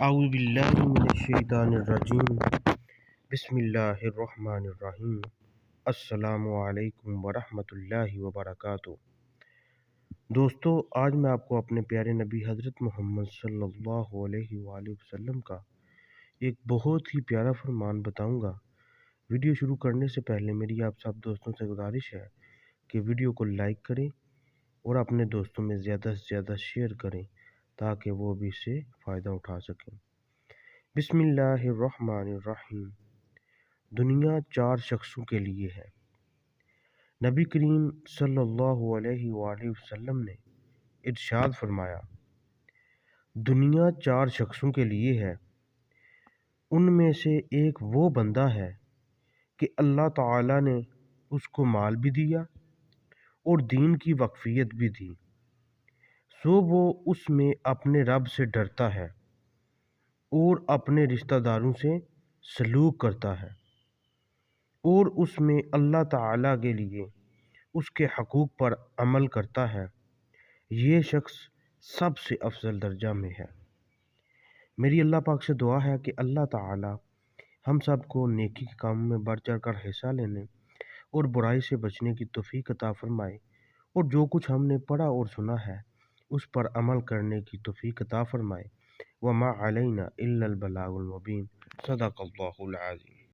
اعوذ باللہ من الشیطان الرجیم بسم اللہ الرحمن الرحیم السلام علیکم ورحمۃ اللہ وبرکاتہ۔ دوستو، آج میں آپ کو اپنے پیارے نبی حضرت محمد صلی اللہ علیہ وآلہ وسلم کا ایک بہت ہی پیارا فرمان بتاؤں گا۔ ویڈیو شروع کرنے سے پہلے میری آپ سب دوستوں سے گزارش ہے کہ ویڈیو کو لائک کریں اور اپنے دوستوں میں زیادہ سے زیادہ شیئر کریں تاکہ وہ بھی اس سے فائدہ اٹھا سکیں۔ بسم اللہ الرحمن الرحیم۔ دنیا 4 شخصوں کے لیے ہے۔ نبی کریم صلی اللہ علیہ وآلہ وسلم نے ارشاد فرمایا، دنیا 4 شخصوں کے لیے ہے، ان میں سے ایک وہ بندہ ہے کہ اللہ تعالی نے اس کو مال بھی دیا اور دین کی وقفیت بھی دی، سو وہ اس میں اپنے رب سے ڈرتا ہے اور اپنے رشتہ داروں سے سلوک کرتا ہے اور اس میں اللہ تعالیٰ کے لیے اس کے حقوق پر عمل کرتا ہے۔ یہ شخص سب سے افضل درجہ میں ہے۔ میری اللہ پاک سے دعا ہے کہ اللہ تعالیٰ ہم سب کو نیکی کے کاموں میں بڑھ چڑھ کر حصہ لینے اور برائی سے بچنے کی توفیق عطا فرمائے، اور جو کچھ ہم نے پڑھا اور سنا ہے اس پر عمل کرنے کی توفیق عطا فرمائے۔ وما علینا الا البلاغ المبین۔ صدق اللہ العظیم۔